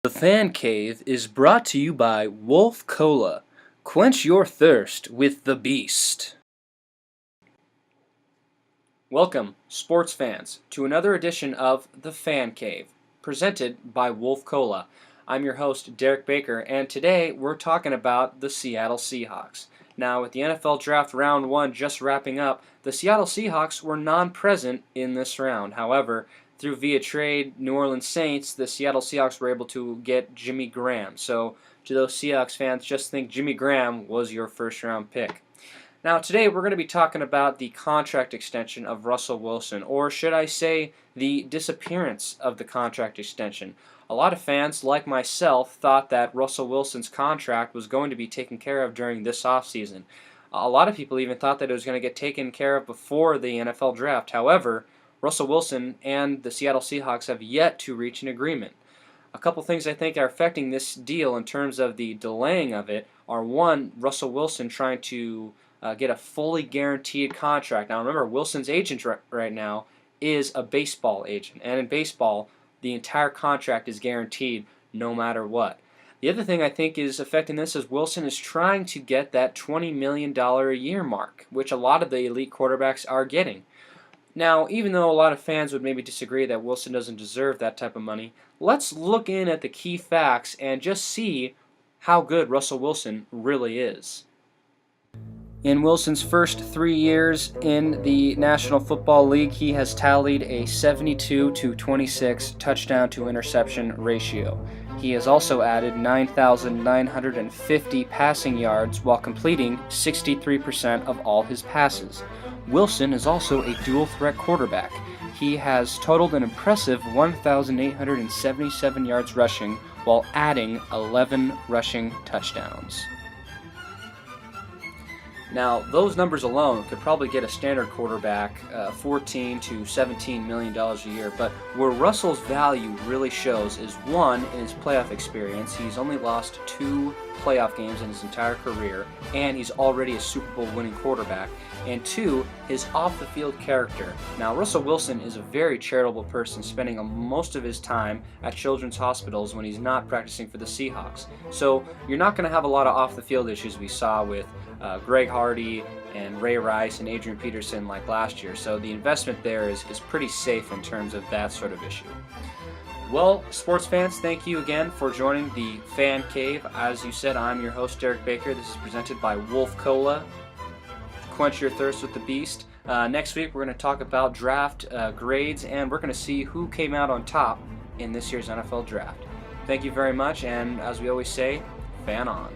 The Fan Cave is brought to you by Wolf Cola. Quench your thirst with the beast. Welcome, sports fans, to another edition of The Fan Cave, presented by Wolf Cola. I'm your host, Derek Baker, and today we're talking about the Seattle Seahawks. Now, with the NFL Draft Round 1 just wrapping up, the Seattle Seahawks were non-present in this round. However, through via trade, New Orleans Saints, the Seattle Seahawks were able to get Jimmy Graham. So, to those Seahawks fans, just think Jimmy Graham was your first-round pick. Now, today we're going to be talking about the contract extension of Russell Wilson, or should I say, the disappearance of the contract extension. A lot of fans, like myself, thought that Russell Wilson's contract was going to be taken care of during this offseason. A lot of people even thought that it was going to get taken care of before the NFL Draft. However, Russell Wilson and the Seattle Seahawks have yet to reach an agreement. A couple things I think are affecting this deal in terms of the delaying of it are, one, Russell Wilson trying to get a fully guaranteed contract. Now remember, Wilson's agent right now is a baseball agent, and in baseball, the entire contract is guaranteed no matter what. The other thing I think is affecting this is Wilson is trying to get that $20 million a year mark, which a lot of the elite quarterbacks are getting. Now, even though a lot of fans would maybe disagree that Wilson doesn't deserve that type of money, let's look in at the key facts and just see how good Russell Wilson really is. In Wilson's first 3 years in the National Football League, he has tallied a 72-26 touchdown to interception ratio. He has also added 9,950 passing yards while completing 63% of all his passes. Wilson is also a dual-threat quarterback. He has totaled an impressive 1,877 yards rushing while adding 11 rushing touchdowns. Now, those numbers alone could probably get a standard quarterback $14 to $17 million a year, but where Russell's value really shows is, one, in his playoff experience. He's only lost 2 playoff games in his entire career, and he's already a Super Bowl winning quarterback. And 2, his off-the-field character. Now, Russell Wilson is a very charitable person, spending most of his time at children's hospitals when he's not practicing for the Seahawks. So you're not going to have a lot of off-the-field issues we saw with Greg Hardy and Ray Rice and Adrian Peterson like last year. So the investment there is pretty safe in terms of that sort of issue. Well, sports fans, thank you again for joining the Fan Cave. As you said, I'm your host, Derek Baker. This is presented by Wolf Cola. Quench your thirst with the beast. Next week, we're going to talk about draft grades, and we're going to see who came out on top in this year's NFL Draft. Thank you very much, and as we always say, fan on.